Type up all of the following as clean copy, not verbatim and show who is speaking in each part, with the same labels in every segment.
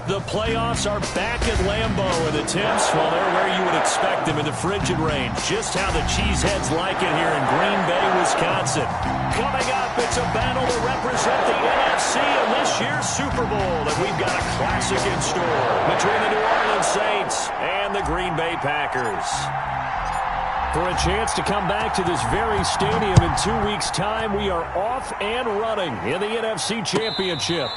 Speaker 1: The playoffs are back at Lambeau, and the temps, well, they're where you would expect them in the frigid rain. Just how the Cheeseheads like it here in Green Bay, Wisconsin. Coming up, it's a battle to represent the NFC in this year's Super Bowl, and we've got a classic in store between the New Orleans Saints and the Green Bay Packers. For a chance to come back to this very stadium in 2 weeks' time, we are off and running in the NFC Championship.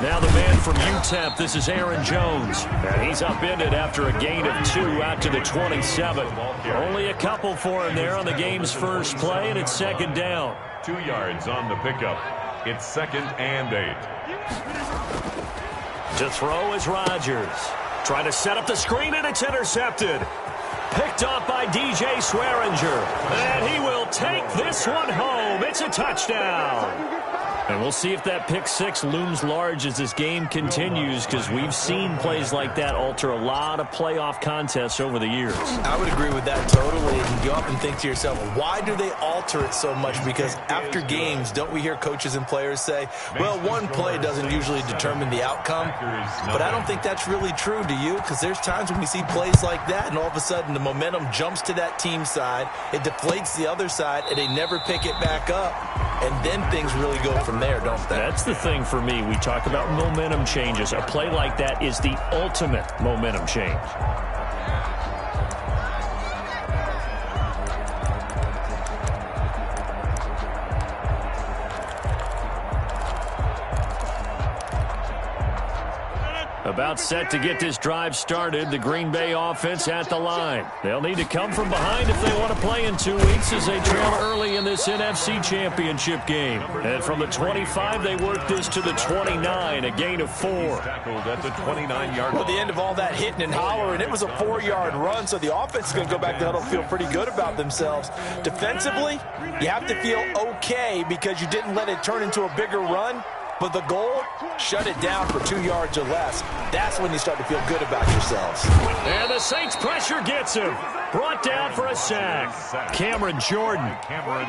Speaker 1: Now the man from UTEP, this is Aaron Jones. And he's upended after a gain of 2 out to the 27. Only a couple for him there on the game's first play, and it's second down.
Speaker 2: 2 yards on the pickup. It's 2nd and 8.
Speaker 1: To throw is Rodgers. Trying to set up the screen, and it's intercepted. Picked off by DJ Swearinger. And he will take this one home. It's a touchdown. And we'll see if that pick six looms large as this game continues, because we've seen plays like that alter a lot of playoff contests over the years.
Speaker 3: I would agree with that totally. And you often think to yourself, why do they alter it so much? Because after games, don't we hear coaches and players say, well, one play doesn't usually determine the outcome? But I don't think that's really true, do you? Because there's times when we see plays like that, and all of a sudden the momentum jumps to that team side, it deflates the other side, and they never pick it back up. And then things really go from there, don't they?
Speaker 1: That's the thing for me. We talk about momentum changes. A play like that is the ultimate momentum change. About set to get this drive started. The Green Bay offense at the line. They'll need to come from behind if they want to play in 2 weeks as they trail early in this NFC Championship game. And from the 25, they work this to the 29, a gain of 4.
Speaker 2: Tackled at the 29-yard line.
Speaker 3: At the end of all that hitting and hollering, it was a 4-yard run, so the offense is going to go back to huddle, feel pretty good about themselves. Defensively, you have to feel okay because you didn't let it turn into a bigger run. But the goal, shut it down for 2 yards or less. That's when you start to feel good about yourselves.
Speaker 1: And the Saints pressure gets him. Brought down for a sack. Cameron Jordan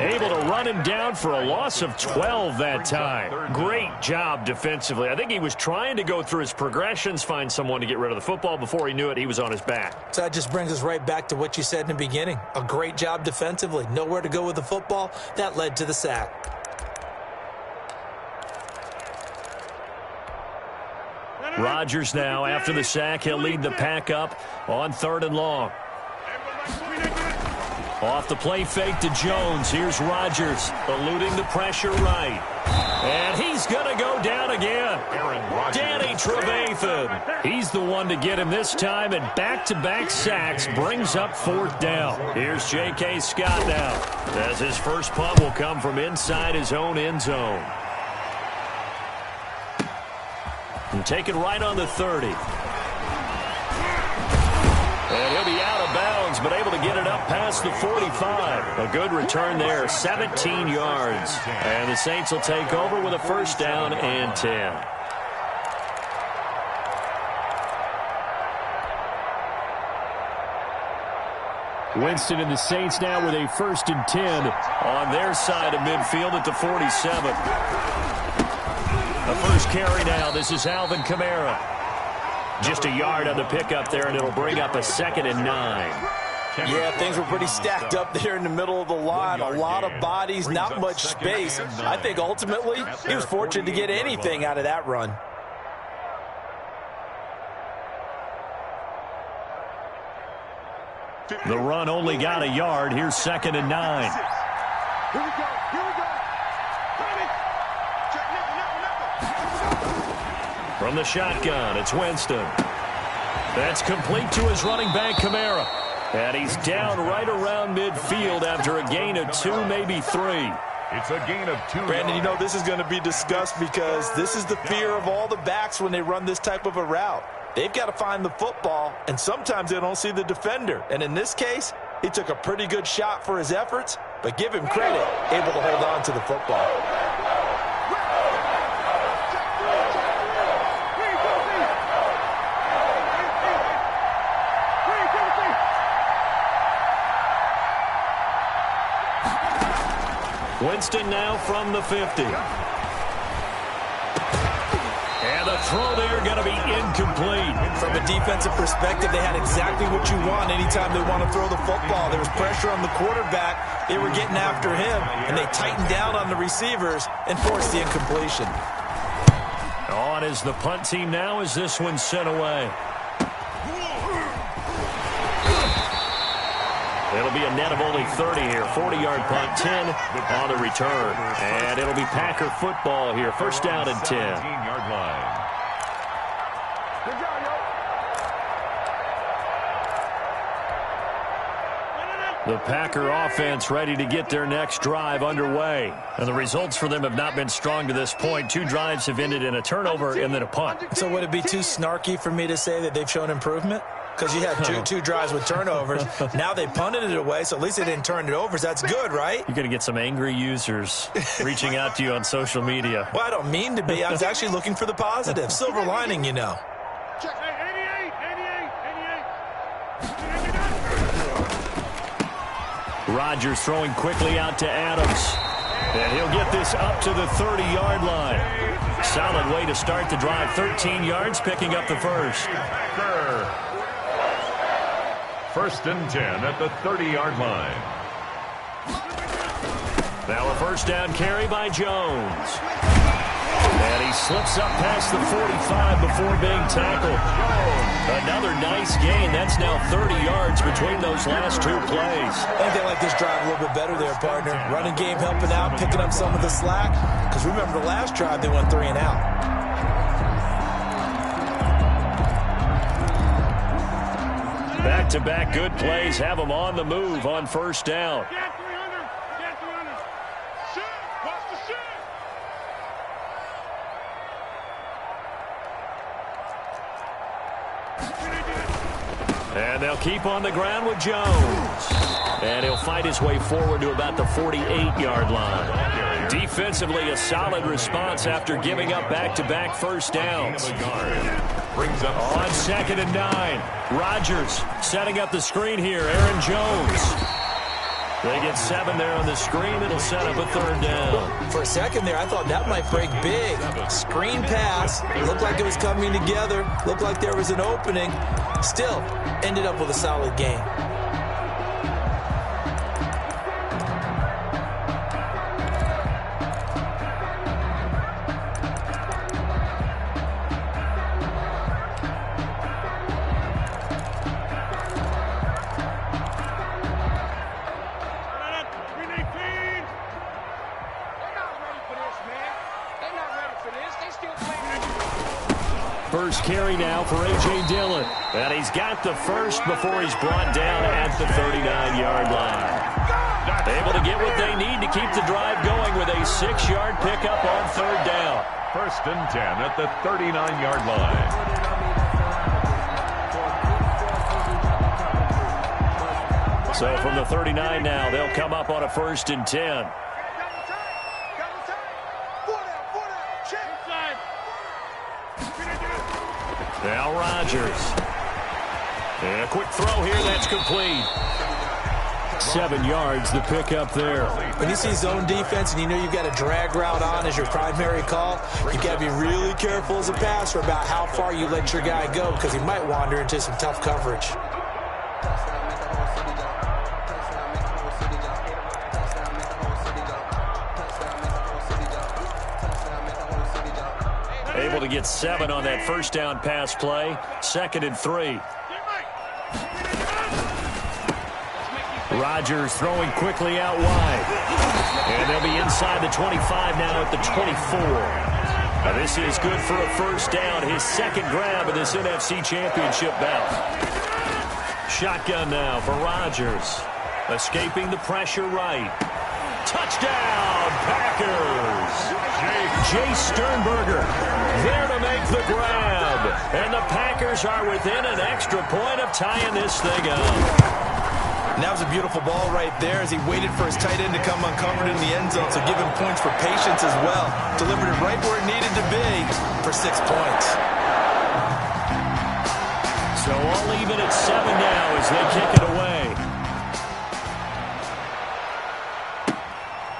Speaker 1: able to run him down for a loss of 12 that time. Great job defensively. I think he was trying to go through his progressions, find someone to get rid of the football. Before he knew it, he was on his back.
Speaker 3: So that just brings us right back to what you said in the beginning. A great job defensively. Nowhere to go with the football. That led to the sack.
Speaker 1: Rodgers now, after the sack, he'll lead the pack up on 3rd and long. Off the play fake to Jones. Here's Rodgers, eluding the pressure right. And he's going to go down again. Danny Trevathan. He's the one to get him this time, and back-to-back sacks brings up 4th down. Here's J.K. Scott now, as his first punt will come from inside his own end zone. And take it right on the 30. And he'll be out of bounds, but able to get it up past the 45. A good return there, 17 yards. And the Saints will take over with a 1st down and 10. Winston and the Saints now with a 1st and 10 on their side of midfield at the 47. The first carry now. This is Alvin Kamara. Just a yard on the pickup there, and it'll bring up a 2nd and 9.
Speaker 3: Yeah, things were pretty stacked up there in the middle of the line. A lot of bodies, not much space. I think ultimately he was fortunate to get anything out of that run.
Speaker 1: The run only got a yard. Here's 2nd and 9.
Speaker 4: Here we go.
Speaker 1: From the shotgun, it's Winston. That's complete to his running back, Kamara. And he's down right around midfield after a gain of 2, maybe 3.
Speaker 2: It's a gain of 2.
Speaker 3: Brandon, you know this is going to be discussed because this is the fear of all the backs when they run this type of a route. They've got to find the football, and sometimes they don't see the defender. And in this case, he took a pretty good shot for his efforts, but give him credit, able to hold on to the football.
Speaker 1: Winston now from the 50. And the throw there going to be incomplete.
Speaker 3: From a defensive perspective, they had exactly what you want anytime they want to throw the football. There was pressure on the quarterback. They were getting after him, and they tightened down on the receivers and forced the incompletion.
Speaker 1: On is the punt team now as this one's sent away. It'll be a net of only 30 here. 40-yard punt, 10 on the return. And it'll be Packer football here. First down and 10.
Speaker 2: 17-yard line.
Speaker 1: The Packer offense ready to get their next drive underway. And the results for them have not been strong to this point. 2 drives have ended in a turnover and then a punt.
Speaker 3: So would it be too snarky for me to say that they've shown improvement? Because you had two drives with turnovers. Now they punted it away, so at least they didn't turn it over. So that's good, right?
Speaker 1: You're going to get some angry users reaching out to you on social media.
Speaker 3: Well, I don't mean to be. I was actually looking for the positive. Silver lining, you know.
Speaker 1: Rodgers throwing quickly out to Adams. And he'll get this up to the 30-yard line. Solid way to start the drive. 13 yards, picking up the first.
Speaker 2: First and 10 at the 30-yard line.
Speaker 1: Now a first down carry by Jones. And he slips up past the 45 before being tackled. Another nice gain. That's now 30 yards between those last 2 plays.
Speaker 3: I think they like this drive a little bit better there, partner. Running game helping out, picking up some of the slack. Because remember the last drive, they went 3 and out.
Speaker 1: Back-to-back good plays have them on the move on first down. And they'll keep on the ground with Jones. And he'll fight his way forward to about the 48-yard line. Defensively, a solid response after giving up back-to-back first downs.
Speaker 2: Brings up
Speaker 1: on second and 9. Rodgers setting up the screen here. Aaron Jones. They get 7 there on the screen. It'll set up a third down.
Speaker 3: For a second there, I thought that might break big. Screen pass. Looked like it was coming together. Looked like there was an opening. Still, ended up with a solid game.
Speaker 1: First carry now for A.J. Dillon. And he's got the first before he's brought down at the 39-yard line. Able to get what they need to keep the drive going with a 6-yard pickup on third down.
Speaker 2: First and 10 at the 39-yard line.
Speaker 1: So from the 39 now, they'll come up on a first and 10. Now Rodgers. And a quick throw here, that's complete. 7 yards, the pickup there.
Speaker 3: When you see zone defense and you know you've got a drag route on as your primary call, you've got to be really careful as a passer about how far you let your guy go because he might wander into some tough coverage.
Speaker 1: Able to get 7 on that first down pass play. 2nd and 3. Rodgers throwing quickly out wide. And they'll be inside the 25 now at the 24. Now this is good for a first down. His second grab of this NFC Championship bout. Shotgun now for Rodgers. Escaping the pressure right. Touchdown, Packers! Jay Sternberger there to make the grab. And the Packers are within an extra point of tying this thing up.
Speaker 3: And that was a beautiful ball right there as he waited for his tight end to come uncovered in the end zone. So give him points for patience as well. Delivered it right where it needed to be for 6 points.
Speaker 1: So all even at 7 now as they kick it away.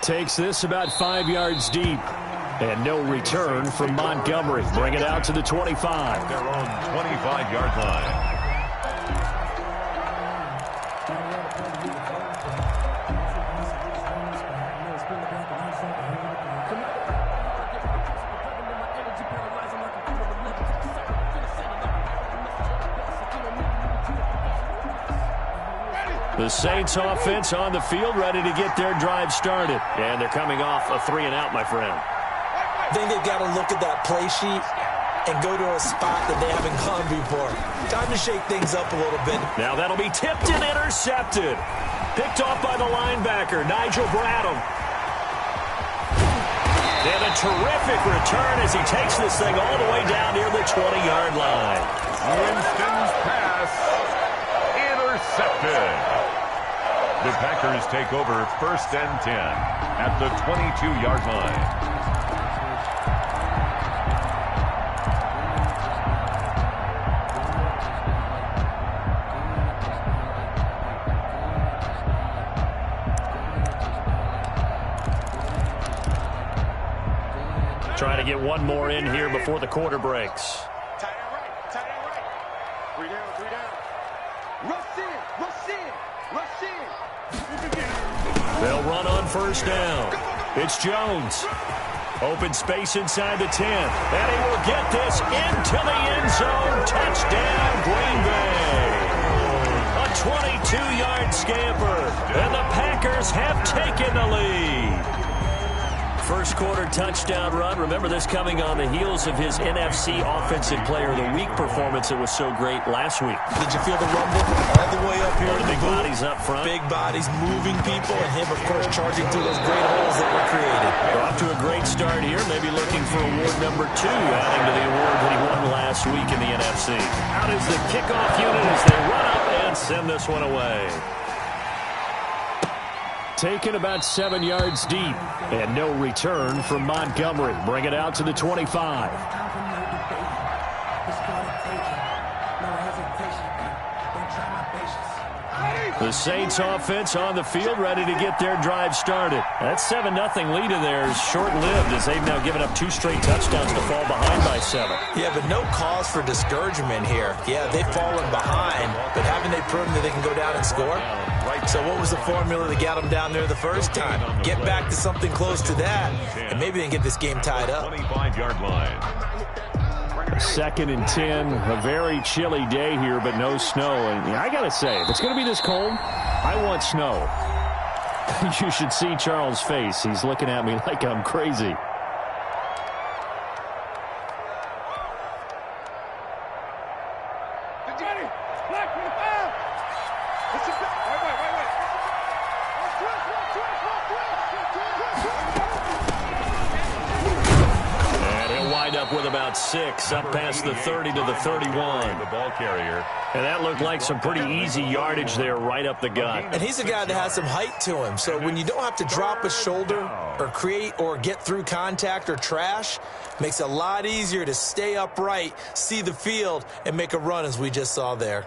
Speaker 1: Takes this about 5 yards deep. And no return from Montgomery. Bring it out to the 25.
Speaker 2: Their own 25-yard line.
Speaker 1: The Saints offense on the field, ready to get their drive started. And they're coming off a 3-and-out, my friend.
Speaker 3: I think they've got to look at that play sheet and go to a spot that they haven't gone before. Time to shake things up a little bit.
Speaker 1: Now that'll be tipped and intercepted. Picked off by the linebacker, Nigel Bradham. And a terrific return as he takes this thing all the way down near the 20-yard line.
Speaker 2: Winston's pass intercepted. The Packers take over 1st and 10 at the 22-yard line.
Speaker 1: Trying to get one more in here before the quarter breaks.
Speaker 4: Tight end right, tight end right. 3 down, 3 down. Rush in, rush in, rush in.
Speaker 1: They'll run on 1st down. It's Jones. Open space inside the 10. And he will get this into the end zone. Touchdown, Green Bay. A 22-yard scamper. And the Packers have taken the lead. First quarter touchdown run. Remember this coming on the heels of his NFC Offensive Player of the Week performance that was so great last week.
Speaker 3: Did you feel the rumble all the way up here?
Speaker 1: The big bodies up front.
Speaker 3: Big bodies moving people, and him, of course, charging through those great holes that were created.
Speaker 1: We're off to a great start here. Maybe looking for award number 2, adding to the award that he won last week in the NFC. Out is the kickoff unit as they run up and send this one away. Taken about 7 yards deep. And no return from Montgomery. Bring it out to the 25. The Saints offense on the field, ready to get their drive started. That 7-0 lead of theirs short-lived as they've now given up 2 straight touchdowns to fall behind by 7.
Speaker 3: Yeah, but no cause for discouragement here. Yeah, they've fallen behind, but haven't they proven that they can go down and score? So what was the formula that got them down there the first time? Get back to something close to that, and maybe they can get this game tied up.
Speaker 2: 25-yard line.
Speaker 1: 2nd and 10, a very chilly day here, but no snow. And I got to say, if it's going to be this cold, I want snow. You should see Charles' face. He's looking at me like I'm crazy. With about 6 up past the 30 to the 31.
Speaker 2: The ball carrier.
Speaker 1: And that looked like some pretty easy yardage there right up the gut.
Speaker 3: And he's a guy that has some height to him. So when you don't have to drop a shoulder or create or get through contact or trash, makes it a lot easier to stay upright, see the field, and make a run as we just saw there.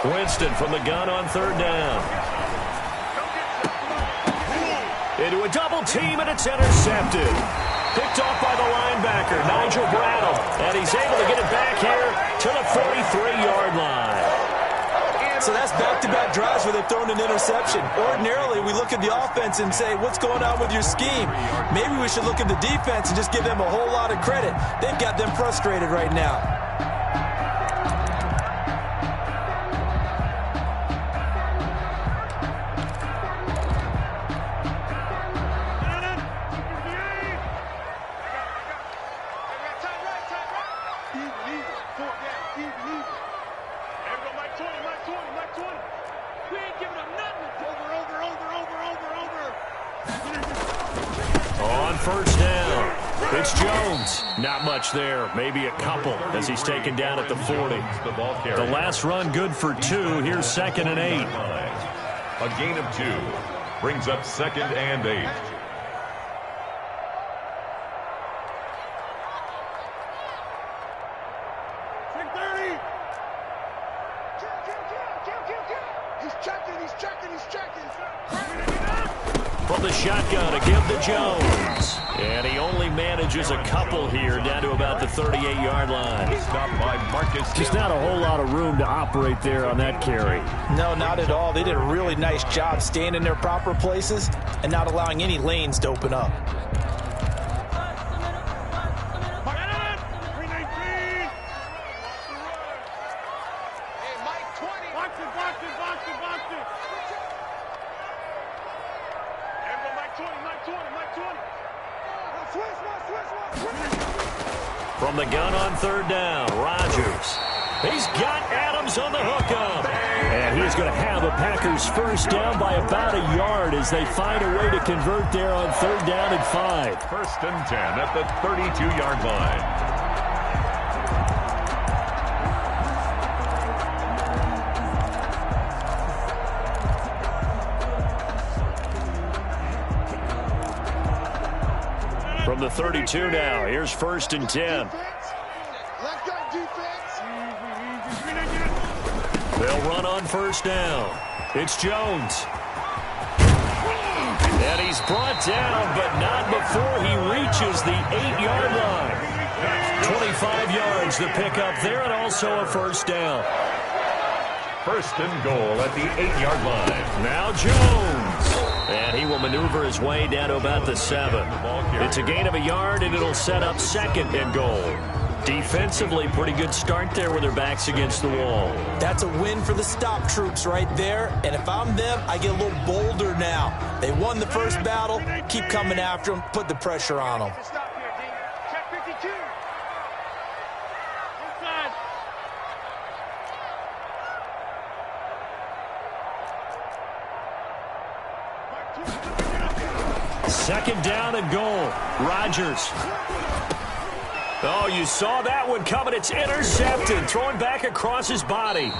Speaker 1: Winston from the gun on 3rd down. Into a double team, and it's intercepted. Picked off by the linebacker, Nigel Bradham. And he's able to get it back here to the 43-yard line.
Speaker 3: So that's back-to-back drives where they've thrown an interception. Ordinarily, we look at the offense and say, what's going on with your scheme? Maybe we should look at the defense and just give them a whole lot of credit. They've got them frustrated right now.
Speaker 1: first down. It's Jones. Not much there. Maybe a couple as he's taken down at the 40. The last run good for 2. Here's 2nd and 8.
Speaker 2: A gain of 2 brings up 2nd and 8.
Speaker 1: From the shotgun to give to Jones. And he only manages a couple here down to about the 38-yard line.
Speaker 2: Stopped by Marcus.
Speaker 1: Just not a whole lot of room to operate there on that carry.
Speaker 3: No, not at all. They did a really nice job staying in their proper places and not allowing any lanes to open up.
Speaker 1: From the gun on 3rd down, Rodgers. He's got Adams on the hookup. And he's going to have a Packers first down by about a yard as they find a way to convert there on 3rd down and 5.
Speaker 2: 1st and 10 at the 32-yard line.
Speaker 1: From the 32 now, here's 1st and 10. They'll run on 1st down. It's Jones. And he's brought down, but not before he reaches the 8-yard line. 25 yards to pick up there, and also a first down.
Speaker 2: 1st and goal at the 8-yard line.
Speaker 1: Now Jones. And he will maneuver his way down to about the 7. It's a gain of a yard, and it'll set up 2nd and goal. Defensively, pretty good start there with their backs against the wall.
Speaker 3: That's a win for the stop troops right there. And if I'm them, I get a little bolder now. They won the first battle. Keep coming after them. Put the pressure on them.
Speaker 1: Second down and goal. Rodgers. Oh, you saw that one coming. It's intercepted. Thrown back across his body.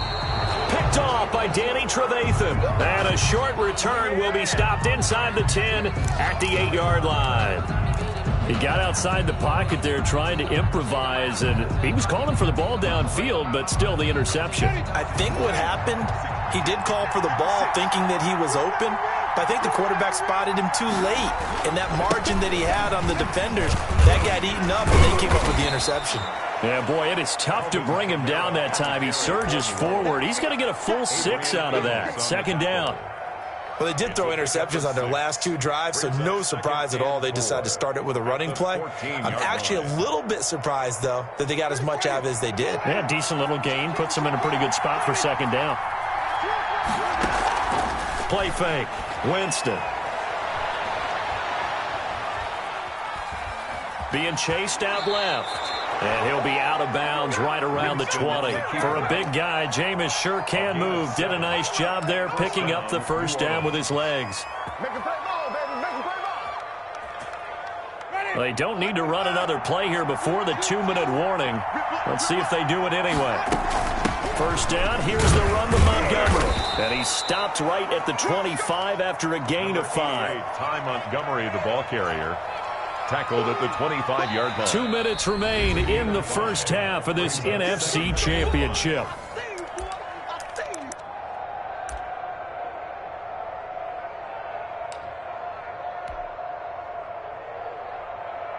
Speaker 1: Picked off by Danny Trevathan. And a short return will be stopped inside the 10 at the 8-yard line. He got outside the pocket there trying to improvise, and he was calling for the ball downfield, but still the interception.
Speaker 3: I think what happened, he did call for the ball thinking that he was open, but I think the quarterback spotted him too late. And that margin that he had on the defenders, that got eaten up, and they came up with the interception.
Speaker 1: Yeah, boy, it is tough to bring him down that time. He surges forward. He's going to get a full 6 out of that. Second down.
Speaker 3: Well, they did throw interceptions on their last 2 drives, so no surprise at all they decided to start it with a running play. I'm actually a little bit surprised, though, that they got as much out of it as they did.
Speaker 1: Yeah, decent little gain. Puts them in a pretty good spot for second down. Play fake. Winston. Being chased out left. And he'll be out of bounds right around the 20. For a big guy, Jameis sure can move. Did a nice job there picking up the first down with his legs. They don't need to run another play here before the 2-minute warning. Let's see if they do it anyway. First down, here's the run to Montgomery. And he stopped right at the 25 after a gain of 5.
Speaker 2: Ty Montgomery, the ball carrier, tackled at the 25-yard line.
Speaker 1: 2 minutes remain in the first half of this NFC Championship.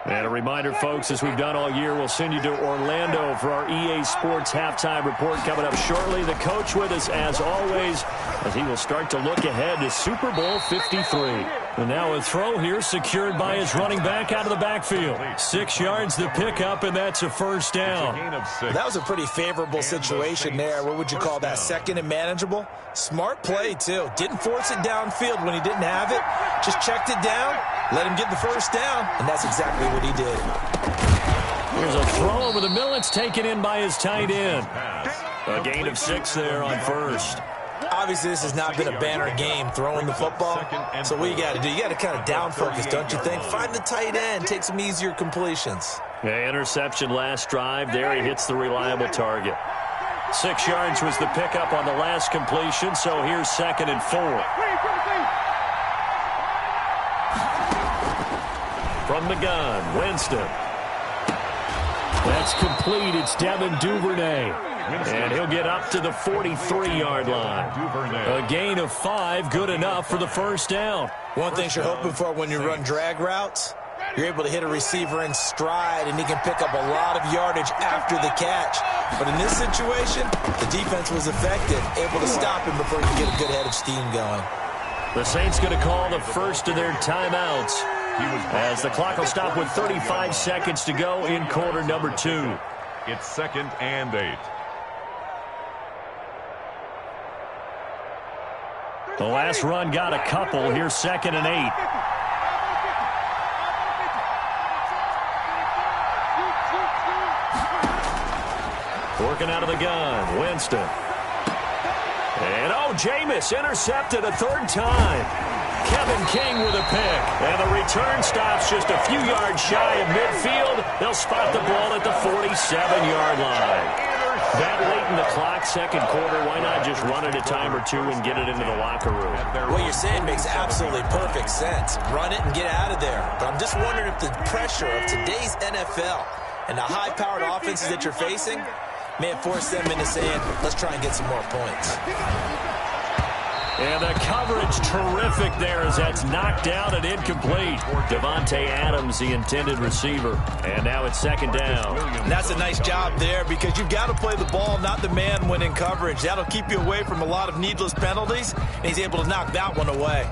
Speaker 1: And a reminder, folks, as we've done all year, we'll send you to Orlando for our EA Sports halftime report coming up shortly. The coach with us, as always, as he will start to look ahead to Super Bowl 53. And now a throw here secured by his running back out of the backfield. 6 yards to pick up, and that's a first down.
Speaker 3: That was a pretty favorable situation there. What would you call that? Second and manageable? Smart play, too. Didn't force it downfield when he didn't have it. Just checked it down, let him get the first down, and that's exactly what he did.
Speaker 1: Here's a throw over the middle. It's taken in by his tight end. A gain of 6 there on first.
Speaker 3: Obviously, this has not been a banner game throwing the football. So what you got to do, you got to kind of down focus, don't you think? Find the tight end, take some easier completions.
Speaker 1: Yeah, interception last drive. There he hits the reliable target. 6 yards was the pickup on the last completion, so here's 2nd and 4. From the gun, Winston. That's complete. It's Devin Duvernay. And he'll get up to the 43-yard line. A gain of 5, good enough for the first down.
Speaker 3: One thing you're hoping for when you run drag routes, you're able to hit a receiver in stride, and he can pick up a lot of yardage after the catch. But in this situation, the defense was effective, able to stop him before he could get a good head of steam going.
Speaker 1: The Saints going to call the first of their timeouts, as the clock will stop with 35 seconds to go in quarter number 2.
Speaker 2: It's 2nd and 8.
Speaker 1: The last run got a couple. Here's 2nd and 8. Working out of the gun, Winston. And, Jameis intercepted a 3rd time. Kevin King with a pick. And the return stops just a few yards shy of midfield. They'll spot the ball at the 47-yard line. That late in the clock, 2nd quarter, why not just run it a time or 2 and get it into the locker room?
Speaker 3: What you're saying makes absolutely perfect sense. Run it and get out of there. But I'm just wondering if the pressure of today's NFL and the high-powered offenses that you're facing may have forced them into saying, let's try and get some more points.
Speaker 1: And the coverage terrific there as that's knocked down and incomplete. Devontae Adams, the intended receiver. And now it's 2nd down.
Speaker 3: And that's a nice job there because you've got to play the ball, not the man when in coverage. That'll keep you away from a lot of needless penalties, and he's able to knock that one away.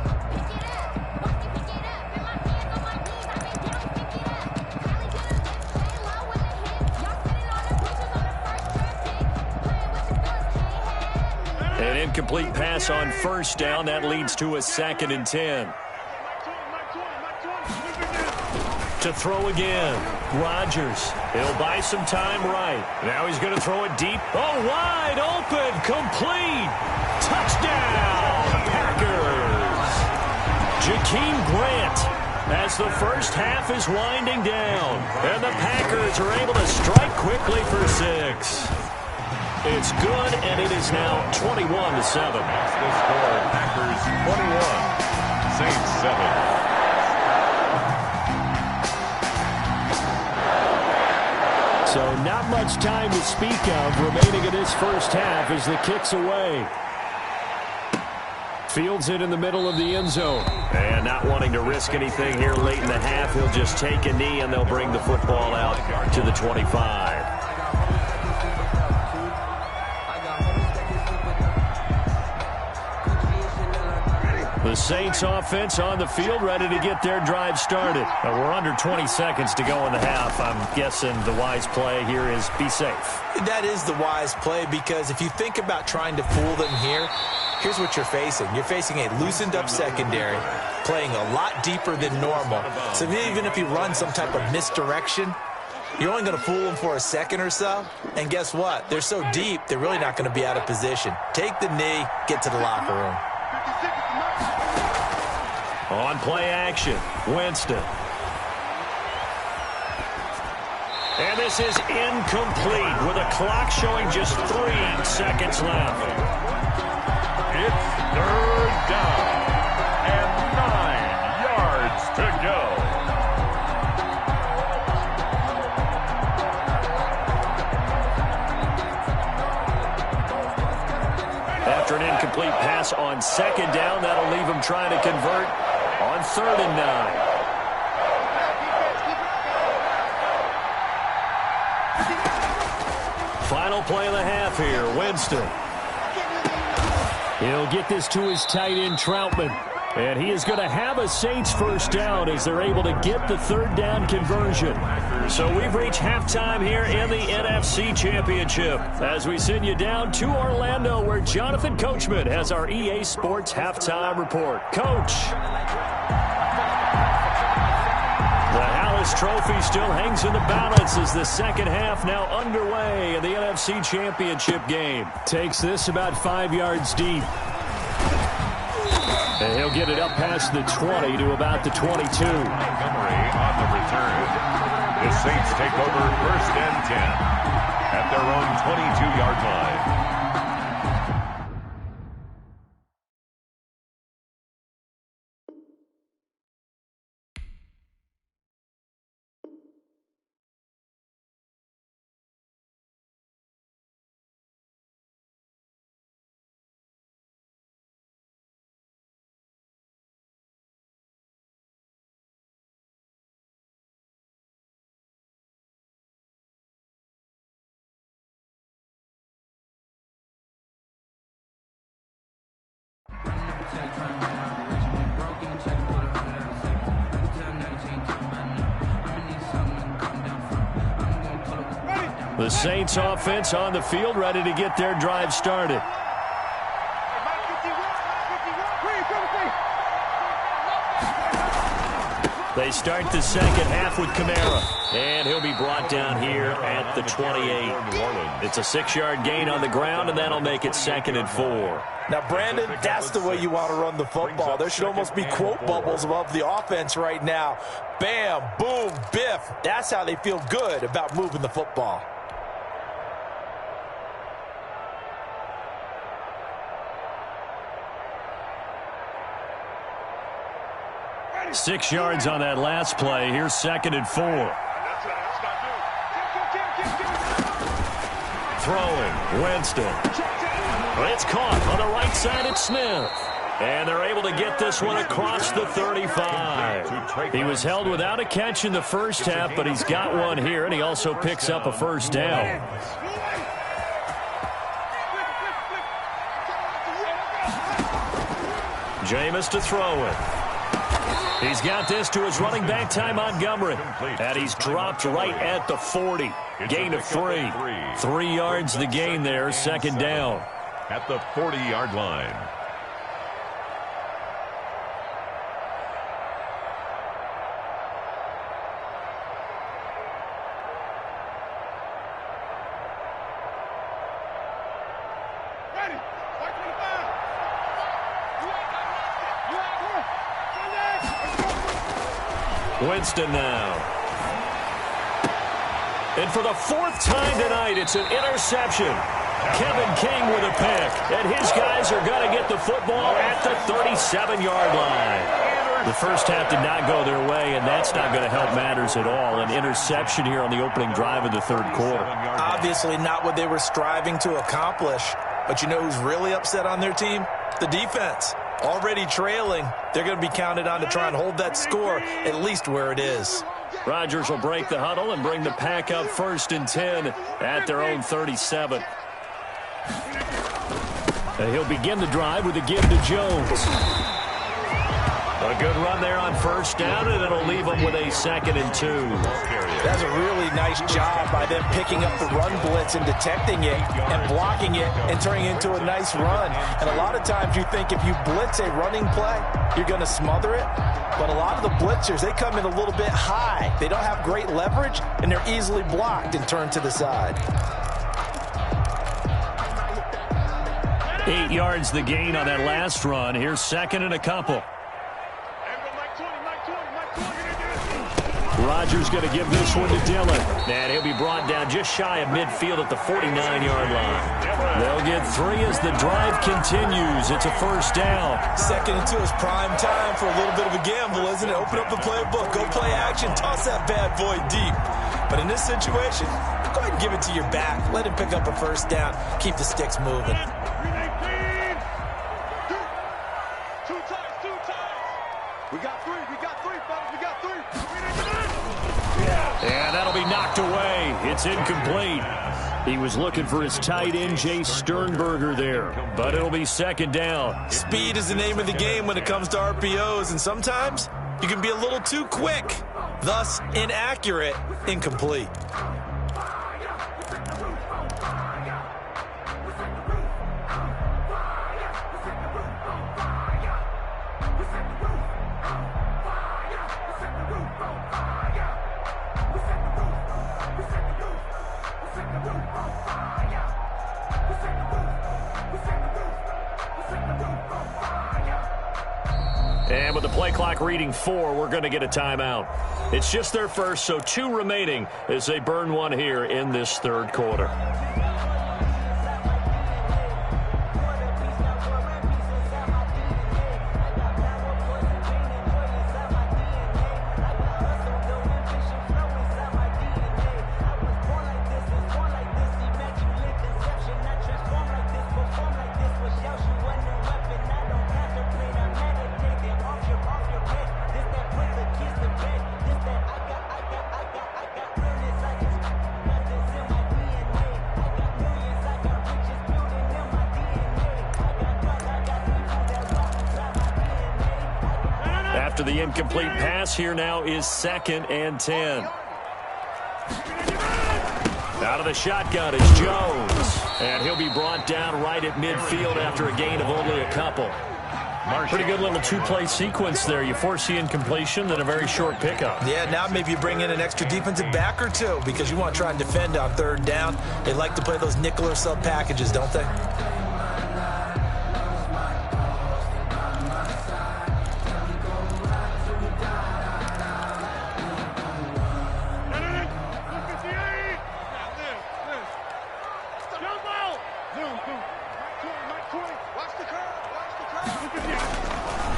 Speaker 1: An incomplete pass on 1st down. That leads to a 2nd and 10. To throw again. Rodgers. He'll buy some time right. Now he's going to throw it deep. Wide open. Complete. Touchdown, Packers. Jakeem Grant as the first half is winding down. And the Packers are able to strike quickly for 6. It's good, and it is now 21-7.
Speaker 2: That's the score. Packers 21, Saints 7.
Speaker 1: So not much time to speak of remaining in this first half as the kick's away. Fields it in the middle of the end zone. And not wanting to risk anything here late in the half, he'll just take a knee, and they'll bring the football out to the 25. The Saints offense on the field ready to get their drive started. We're under 20 seconds to go in the half. I'm guessing the wise play here is be safe.
Speaker 3: That is the wise play because if you think about trying to fool them here, here's what you're facing. You're facing a loosened up secondary, playing a lot deeper than normal. So even if you run some type of misdirection, you're only going to fool them for a second or so. And guess what? They're so deep, they're really not going to be out of position. Take the knee, get to the locker room.
Speaker 1: On play action, Winston. And this is incomplete with a clock showing just 3 seconds left.
Speaker 2: It's 3rd down and 9 yards to go.
Speaker 1: After an incomplete pass on 2nd down, that'll leave him trying to convert on 3rd and 9. Final play of the half here, Winston. He'll get this to his tight end, Troutman. And he is going to have a Saints first down as they're able to get the 3rd down conversion. So we've reached halftime here in the NFC Championship as we send you down to Orlando where Jonathan Coachman has our EA Sports halftime report. Coach. The Hallis Trophy still hangs in the balance as the second half now underway in the NFC Championship game. Takes this about 5 yards deep. And he'll get it up past the 20 to about the 22.
Speaker 2: Montgomery on the return. The Saints take over 1st and 10 at their own 22-yard line.
Speaker 1: The Saints offense on the field, ready to get their drive started. They start the second half with Kamara, and he'll be brought down here at the 28. It's a 6-yard gain on the ground, and that'll make it 2nd and 4.
Speaker 3: Now, Brandon, that's the way you want to run the football. There should almost be quote bubbles above the offense right now. Bam, boom, biff. That's how they feel good about moving the football.
Speaker 1: 6 yards on that last play. Here's 2nd and 4. Throwing, Winston. It's caught on the right side at Smith. And they're able to get this one across the 35. He was held without a catch in the first half, but he's got one here, and he also picks up a first down. Jameis to throw it. He's got this to his running back, Ty Montgomery. And he's dropped right at the 40. Gain of 3. 3 yards the gain there, 2nd down.
Speaker 2: At the 40-yard line.
Speaker 1: Winston now. And for the 4th time tonight, it's an interception. Kevin King with a pick. And his guys are going to get the football at the 37-yard line. The first half did not go their way, and that's not going to help matters at all. An interception here on the opening drive of the 3rd quarter.
Speaker 3: Obviously not what they were striving to accomplish. But you know who's really upset on their team? The defense. Already trailing, they're going to be counted on to try and hold that score at least where it is.
Speaker 1: Rodgers will break the huddle and bring the pack up 1st and 10 at their own 37. And he'll begin the drive with a give to Jones. A good run there on 1st down, and it'll leave them with a 2nd and 2.
Speaker 3: That's a really nice job by them picking up the run blitz and detecting it and blocking it and turning it into a nice run. And a lot of times you think if you blitz a running play, you're going to smother it. But a lot of the blitzers, they come in a little bit high. They don't have great leverage, and they're easily blocked and turned to the side.
Speaker 1: 8 yards the gain on that last run. Here's 2nd and a couple. Rodgers going to give this one to Dillon. And he'll be brought down just shy of midfield at the 49-yard line. They'll get 3 as the drive continues. It's a 1st down.
Speaker 3: 2nd and 2 is prime time for a little bit of a gamble, isn't it? Open up the playbook. Go play action. Toss that bad boy deep. But in this situation, go ahead and give it to your back. Let him pick up a 1st down. Keep the sticks moving.
Speaker 4: We got 3, fellas. We got 3.
Speaker 1: And that'll be knocked away. It's incomplete. He was looking for his tight end, Jay Sternberger there. But it'll be 2nd down.
Speaker 3: Speed is the name of the game when it comes to RPOs. And sometimes you can be a little too quick. Thus, inaccurate, incomplete.
Speaker 1: And with the play clock reading 4, we're going to get a timeout. It's just their first, so 2 remaining as they burn one here in this third quarter. After the incomplete pass, here now is 2nd and 10. Out of the shotgun is Jones. And he'll be brought down right at midfield after a gain of only a couple. Pretty good little 2-play sequence there. You force the incompletion, then a very short pickup.
Speaker 3: Yeah, now maybe you bring in an extra defensive back or 2 because you want to try and defend on 3rd down. They like to play those nickel or sub packages, don't they?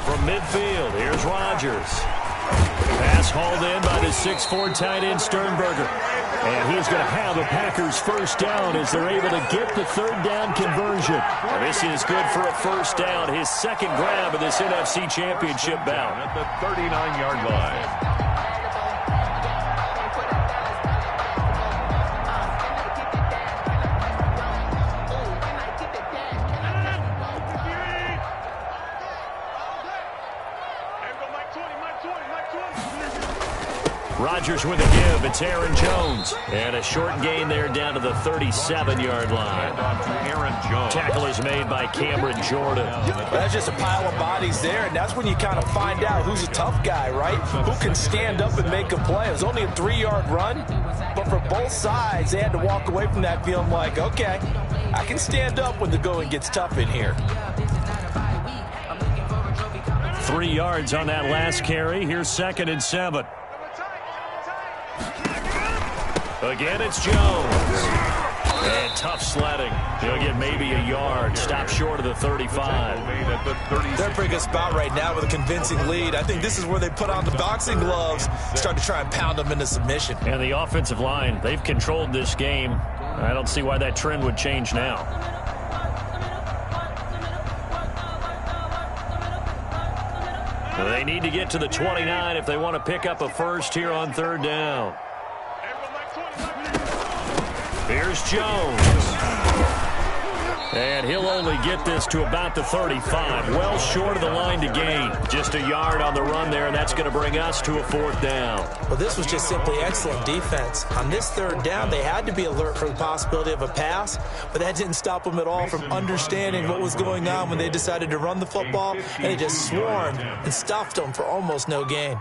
Speaker 1: From midfield, here's Rodgers. Pass hauled in by the 6'4" tight end Sternberger. And he's going to have the Packers first down as they're able to get the 3rd down conversion. And this is good for a first down, his 2nd grab of this NFC Championship bout.
Speaker 2: At the 39-yard line.
Speaker 1: Rodgers with a give. It's Aaron Jones. And a short gain there down to the 37-yard line.
Speaker 2: Aaron Jones.
Speaker 1: Tackle is made by Cameron Jordan.
Speaker 3: That's just a pile of bodies there, and that's when you kind of find out who's a tough guy, right? Who can stand up and make a play. It was only a 3-yard run, but for both sides, they had to walk away from that feeling like, okay, I can stand up when the going gets tough in here.
Speaker 1: 3 yards on that last carry. Here's 2nd and 7. Again, it's Jones. And tough sledding. He'll get maybe a yard. Stop short of the 35.
Speaker 3: They're in a pretty good spot right now with a convincing lead. I think this is where they put on the boxing gloves, start to try and pound them into submission.
Speaker 1: And the offensive line, they've controlled this game. I don't see why that trend would change now. They need to get to the 29 if they want to pick up a first here on 3rd down. Here's Jones. And he'll only get this to about the 35. Well short of the line to gain. Just a yard on the run there, and that's going to bring us to a 4th down.
Speaker 3: Well, this was just simply excellent defense. On this 3rd down, they had to be alert for the possibility of a pass, but that didn't stop them at all from understanding what was going on when they decided to run the football, and they just swarmed and stuffed them for almost no gain.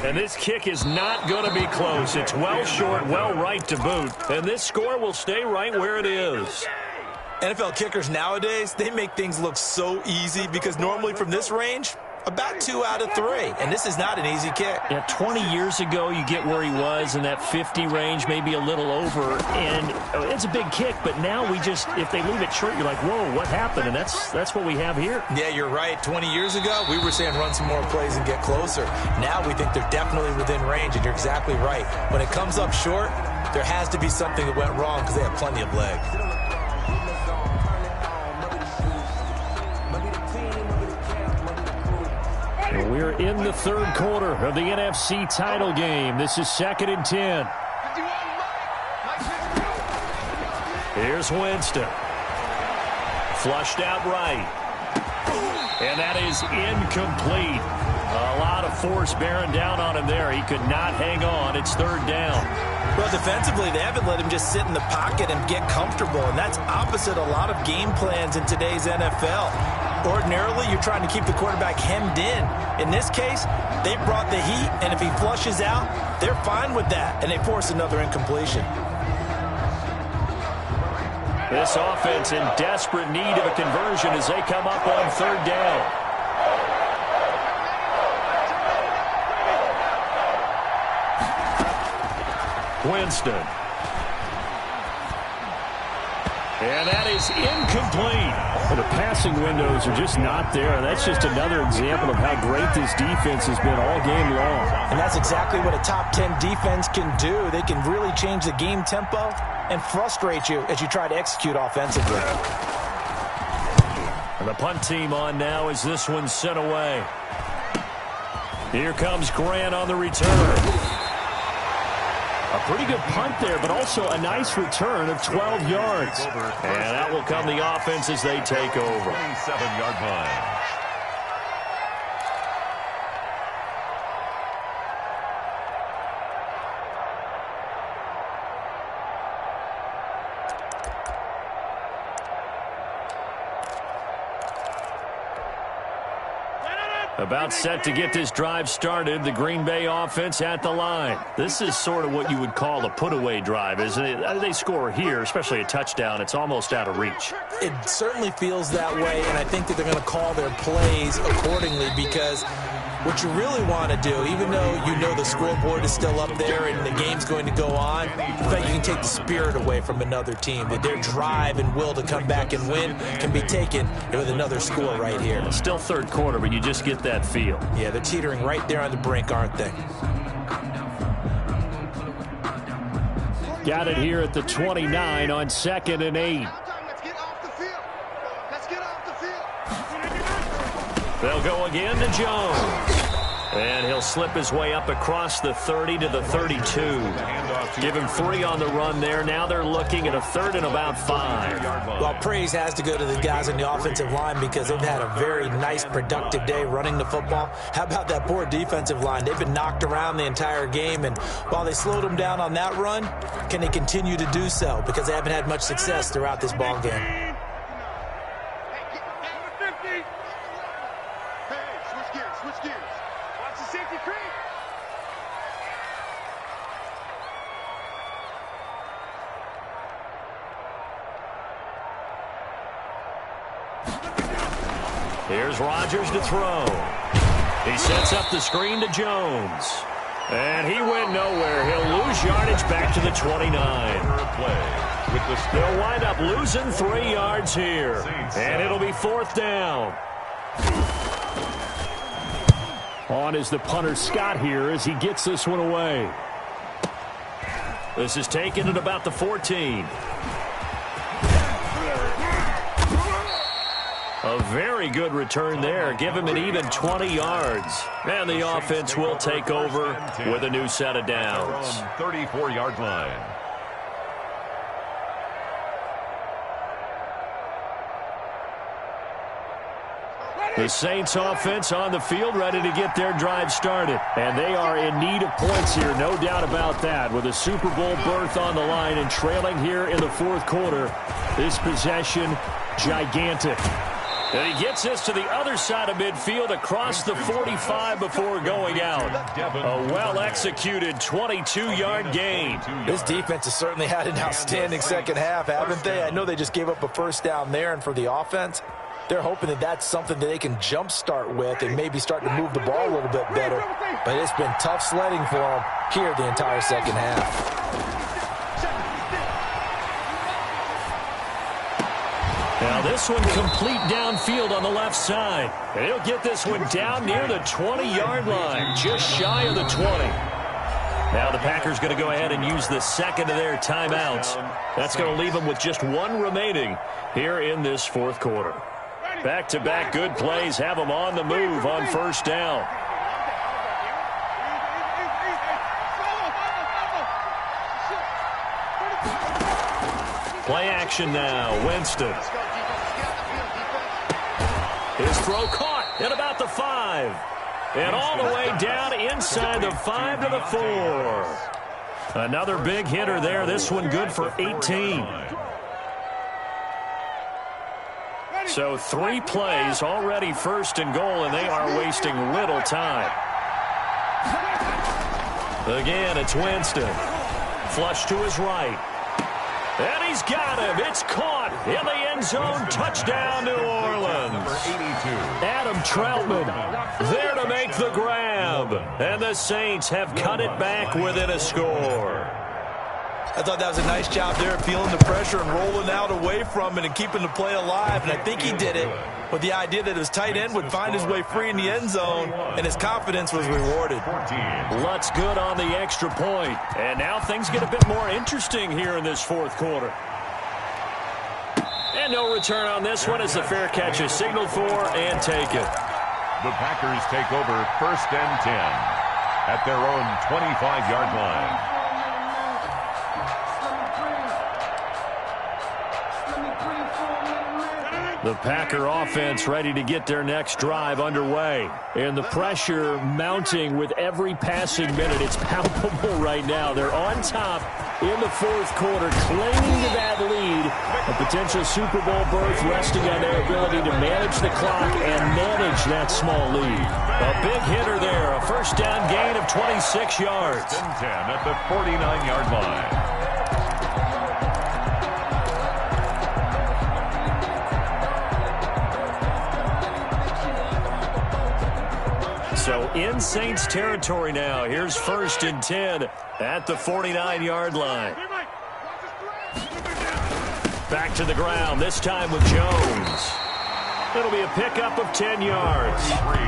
Speaker 1: And this kick is not going to be close. It's well short, well right to boot. And this score will stay right where it is.
Speaker 3: NFL kickers nowadays, they make things look so easy because normally from this range, about 2 out of 3. And this is not an easy kick.
Speaker 1: Yeah, 20 years ago, you get where he was in that 50 range, maybe a little over. And it's a big kick, but now we just, if they leave it short, you're like, whoa, what happened? And that's what we have here.
Speaker 3: Yeah, you're right. 20 years ago, we were saying run some more plays and get closer. Now we think they're definitely within range, and you're exactly right. When it comes up short, there has to be something that went wrong because they have plenty of leg.
Speaker 1: And we're in the 3rd quarter of the NFC title game. This is 2nd and 10. Here's Winston. Flushed out right. And that is incomplete. A lot of force bearing down on him there. He could not hang on. It's third down.
Speaker 3: Well, defensively, they haven't let him just sit in the pocket and get comfortable, and that's opposite a lot of game plans in today's NFL. Ordinarily, you're trying to keep the quarterback hemmed in. In this case, they brought the heat, and if he flushes out, they're fine with that, and they force another incompletion.
Speaker 1: This offense in desperate need of a conversion as they come up on third down. Winston. And that is incomplete.
Speaker 5: Well, the passing windows are just not there. And that's just another example of how great this defense has been all game long.
Speaker 3: And that's exactly what a top 10 defense can do. They can really change the game tempo and frustrate you as you try to execute offensively.
Speaker 1: And the punt team on now as this one's sent away. Here comes Grant on the return.
Speaker 5: A pretty good punt there, but also a nice return of 12 yards.
Speaker 1: And that will come the offense as they take over.
Speaker 2: 27-yard line.
Speaker 1: About set to get this drive started, the Green Bay offense at the line. This is sort of what you would call a put-away drive, isn't it? They score here, especially a touchdown. It's almost out of reach.
Speaker 3: It certainly feels that way, and I think that they're going to call their plays accordingly because what you really want to do, even though you know the scoreboard is still up there and the game's going to go on, in fact, you can take the spirit away from another team. That their drive and will to come back and win can be taken with another score right here.
Speaker 1: Still third quarter, but you just get that feel.
Speaker 3: Yeah, they're teetering right there on the brink, aren't they?
Speaker 5: Got it here at the 29 on 2nd and 8.
Speaker 4: Let's get off the field. Let's get off the field.
Speaker 1: They'll go again to Jones. And he'll slip his way up across the 30 to the 32. Give him 3 on the run there. Now they're looking at a third and about 5.
Speaker 3: Well, praise has to go to the guys on the offensive line because they've had a very nice, productive day running the football. How about that poor defensive line? They've been knocked around the entire game, and while they slowed them down on that run, can they continue to do so? Because they haven't had much success throughout this ball game.
Speaker 4: Hey, switch gears, switch gears. Watch the safety creep.
Speaker 1: Here's Rodgers to throw. He sets up the screen to Jones. And he went nowhere. He'll lose yardage back to the 29. They'll wind up losing 3 yards here. And it'll be fourth down.
Speaker 5: On is the punter Scott here as he gets this one away.
Speaker 1: This is taken at about the 14. A very good return there. Give him an even 20 yards. And the offense will take over with a new set of downs.
Speaker 2: 34-yard line.
Speaker 1: The Saints offense on the field ready to get their drive started. And they are in need of points here, no doubt about that. With a Super Bowl berth on the line and trailing here in the fourth quarter. This possession, gigantic. And he gets this to the other side of midfield across the 45 before going out. A well-executed 22-yard gain.
Speaker 3: This defense has certainly had an outstanding second half, haven't they? I know they just gave up a first down there, and for the offense, they're hoping that that's something that they can jumpstart with and maybe start to move the ball a little bit better. But it's been tough sledding for them here the entire second half.
Speaker 1: Now this one complete downfield on the left side. And he'll get this one down near the 20-yard line, just shy of the 20. Now the Packers going to go ahead and use the second of their timeouts. That's going to leave them with just 1 remaining here in this fourth quarter. Back-to-back good plays have them on the move on first down. Play action now. Winston. His throw caught at about the 5. And all the way down inside the 5 to the 4. Another big hitter there. This one good for 18. So 3 plays already first and goal, and they are wasting little time. Again, it's Winston. Flush to his right. And he's got him. It's caught in the end zone. Touchdown, New Orleans. Adam Troutman there to make the grab. And the Saints have cut it back within a score.
Speaker 3: I thought that was a nice job there, feeling the pressure and rolling out away from it and keeping the play alive. And I think he did it with the idea that his tight end would find his way free in the end zone, and his confidence was rewarded.
Speaker 1: Lutz good on the extra point. And now things get a bit more interesting here in this fourth quarter. And no return on this one as the fair catch is signaled for and taken.
Speaker 2: The Packers take over 1st and 10 at their own 25-yard line.
Speaker 1: The Packer offense ready to get their next drive underway. And the pressure mounting with every passing minute. It's palpable right now. They're on top in the fourth quarter, clinging to that lead. A potential Super Bowl berth resting on their ability to manage the clock and manage that small lead. A big hitter there. A first down gain of 26 yards.
Speaker 2: 10 at the 49-yard line.
Speaker 1: So in Saints territory now. Here's 1st and 10 at the 49-yard line. Back to the ground, this time with Jones. It'll be a pickup of 10 yards.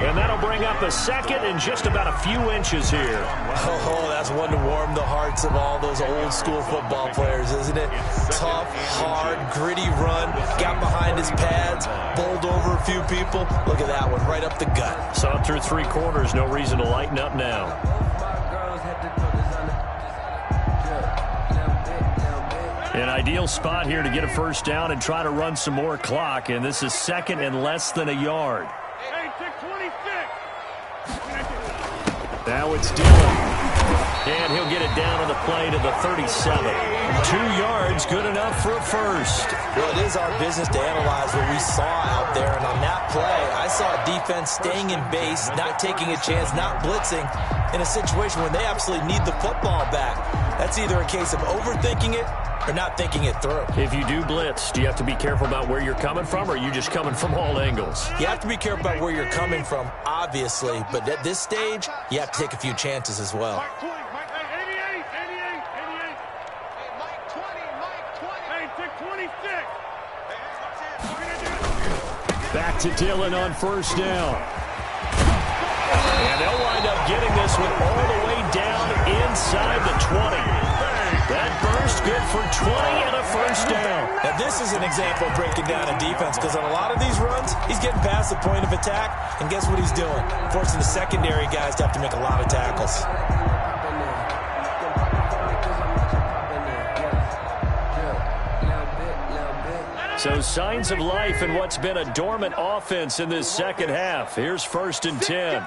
Speaker 1: And that'll bring up a second and just about a few inches here.
Speaker 3: Oh, that's one to warm the hearts of all those old school football players, isn't it? Tough, hard, gritty run. Got behind his pads, bowled over a few people. Look at that one, right up the gut.
Speaker 1: So through 3 quarters, no reason to lighten up now. An ideal spot here to get a first down and try to run some more clock, and this is 2nd and less than a yard. Now it's Dillon. And he'll get it down on the play to the 37. 2 yards, good enough for a first.
Speaker 3: Well, it is our business to analyze what we saw out there, and on that play, I saw a defense staying in base, not taking a chance, not blitzing, in a situation when they absolutely need the football back. That's either a case of overthinking it or not thinking it through.
Speaker 1: If you do blitz, do you have to be careful about where you're coming from, or are you just coming from all angles?
Speaker 3: You have to be careful about where you're coming from, obviously, but at this stage, you have to take a few chances as well.
Speaker 1: Back to Dillon on first down. And they'll wind up getting this one all the way down inside the 20. That burst good for 20 and a first down.
Speaker 3: Now, this is an example of breaking down a defense, because on a lot of these runs, he's getting past the point of attack, and guess what he's doing? Forcing the secondary guys to have to make a lot of tackles.
Speaker 1: So signs of life in what's been a dormant offense in this second half. Here's 1st and 10.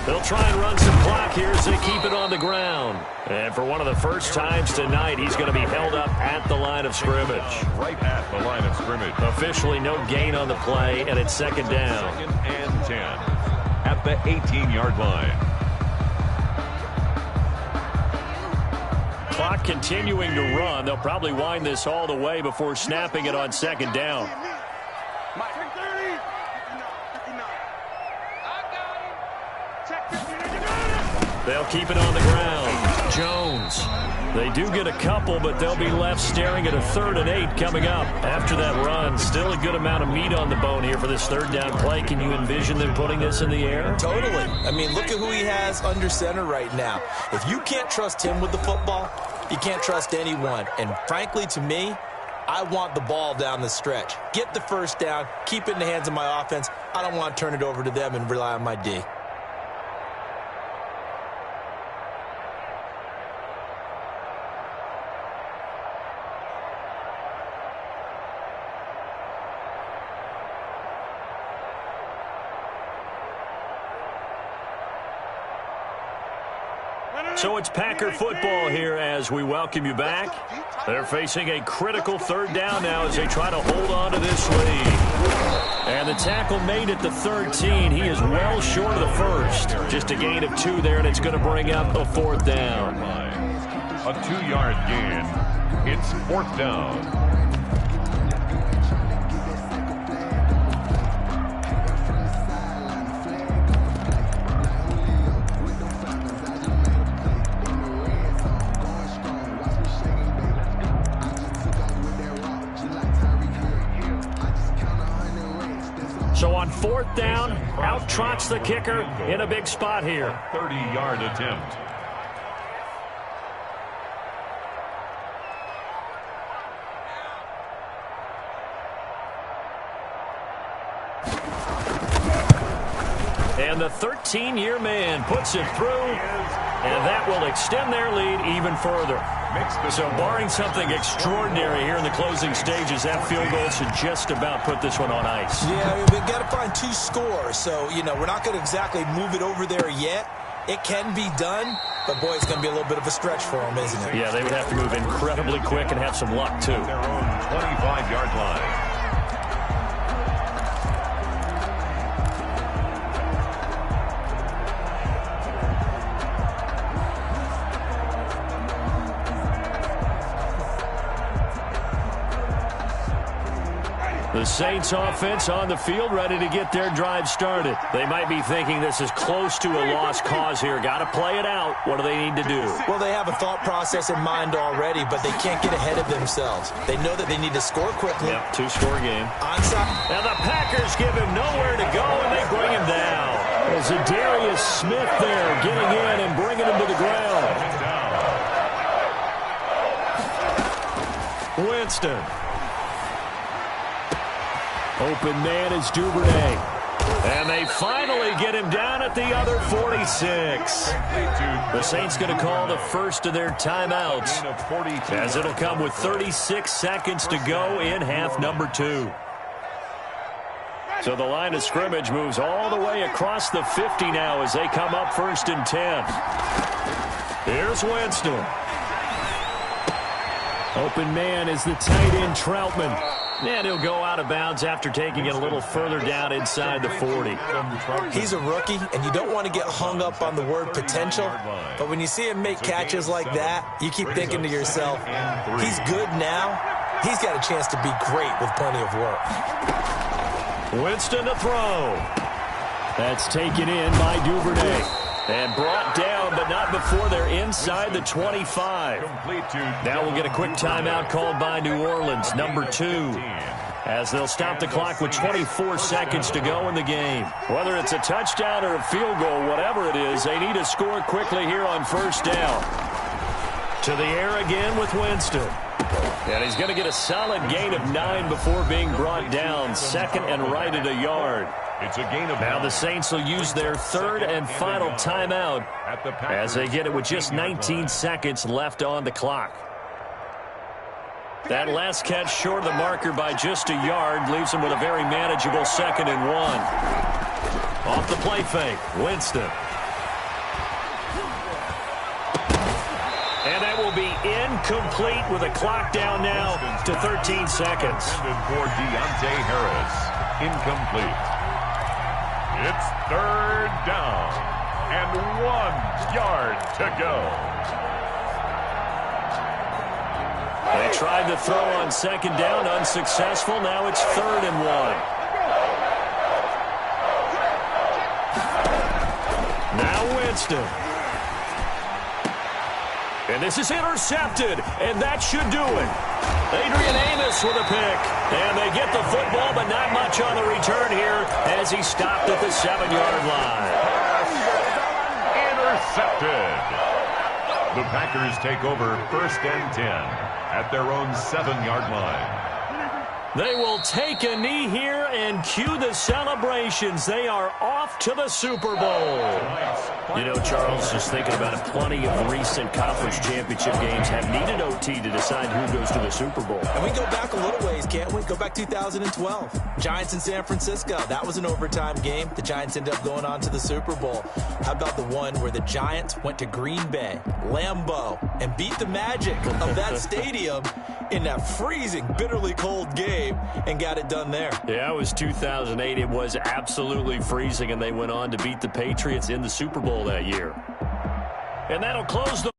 Speaker 1: They'll try and run some clock here as they keep it on the ground. And for one of the first times tonight, he's going to be held up at the line of scrimmage.
Speaker 2: Right at the line of scrimmage.
Speaker 1: Officially no gain on the play, and it's 2nd down.
Speaker 2: 2nd and 10 at the 18-yard line.
Speaker 1: Clock continuing to run. They'll probably wind this all the way before snapping it on 2nd down. They'll keep it on the ground. Jones. They do get a couple, but they'll be left staring at a 3rd and 8 coming up after that run. Still a good amount of meat on the bone here for this 3rd down play. Can you envision them putting this in the air?
Speaker 3: Totally. I mean, look at who he has under center right now. If you can't trust him with the football, you can't trust anyone. And frankly, to me, I want the ball down the stretch. Get the first down, keep it in the hands of my offense. I don't want to turn it over to them and rely on my D.
Speaker 1: So it's Packer football here as we welcome you back. They're facing a critical third down now as they try to hold on to this lead. And the tackle made at the 13. He is well short of the first. Just a gain of 2 there, and it's going to bring up a 4th down.
Speaker 2: A 2-yard gain. It's 4th down.
Speaker 1: So on 4th down, out trots the kicker in a big spot here.
Speaker 2: 30-yard attempt.
Speaker 1: And the 13-year man puts it through, and that will extend their lead even further. So barring something extraordinary here in the closing stages, that field goal should just about put this one on ice.
Speaker 3: Yeah, we've got to find 2 scores. So, we're not going to exactly move it over there yet. It can be done, but, boy, it's going to be a little bit of a stretch for them, isn't it?
Speaker 1: Yeah, they would have to move incredibly quick and have some luck, too.
Speaker 2: Their own 25-yard line.
Speaker 1: The Saints offense on the field, ready to get their drive started. They might be thinking this is close to a lost cause here. Got to play it out. What do they need to do?
Speaker 3: Well, they have a thought process in mind already, but they can't get ahead of themselves. They know that they need to score quickly.
Speaker 1: Yep, 2-score game.
Speaker 3: Onside.
Speaker 1: And the Packers give him nowhere to go, and they bring him down. There's a Darius Smith there getting in and bringing him to the ground. Winston. Open man is Duvernay. And they finally get him down at the other 46. The Saints going to call the first of their timeouts, as it'll come with 36 seconds to go in half number 2. So the line of scrimmage moves all the way across the 50 now as they come up 1st and 10. Here's Winston. Open man is the tight end Troutman. And he'll go out of bounds after taking it a little further down inside the 40.
Speaker 3: He's a rookie, and you don't want to get hung up on the word potential. But when you see him make catches like that, you keep thinking to yourself, he's good now. He's got a chance to be great with plenty of work.
Speaker 1: Winston to throw. That's taken in by Duvernay. And brought down, but not before they're inside the 25. Now we'll get a quick timeout called by New Orleans, number 2, as they'll stop the clock with 24 seconds to go in the game. Whether it's a touchdown or a field goal, whatever it is, they need to score quickly here on 1st down. To the air again with Winston. And he's going to get a solid gain of 9 before being brought down. 2nd and right at a yard.
Speaker 2: It's a gain of
Speaker 1: now the Saints will use their 3rd and final timeout as they get it with just 19 seconds left on the clock. That last catch short of the marker by just a yard leaves them with a very manageable 2nd and 1. Off the play fake, Winston. And that will be incomplete with a clock down now to 13 seconds.
Speaker 2: For Deontay Harris, incomplete. It's 3rd down and 1 yard to go.
Speaker 1: They tried to throw on 2nd down, unsuccessful. Now it's 3rd and 1. Now Winston. And this is intercepted, and that should do it. Adrian Amos with a pick. And they get the football, but not much on the return here as he stopped at the 7-yard line.
Speaker 2: Intercepted. The Packers take over 1st and 10 at their own 7-yard line.
Speaker 1: They will take a knee here and cue the celebrations. They are off to the Super Bowl. You know, Charles, just thinking about it, plenty of recent conference championship games have needed OT to decide who goes to the Super Bowl.
Speaker 3: And we go back a little ways, can't we? Go back 2012. Giants in San Francisco. That was an overtime game. The Giants ended up going on to the Super Bowl. How about the one where the Giants went to Green Bay, Lambeau, and beat the Magic of that stadium in that freezing, bitterly cold game and got it done there?
Speaker 1: Yeah, it was 2008. It was absolutely freezing, and they went on to beat the Patriots in the Super Bowl that year. And that'll close the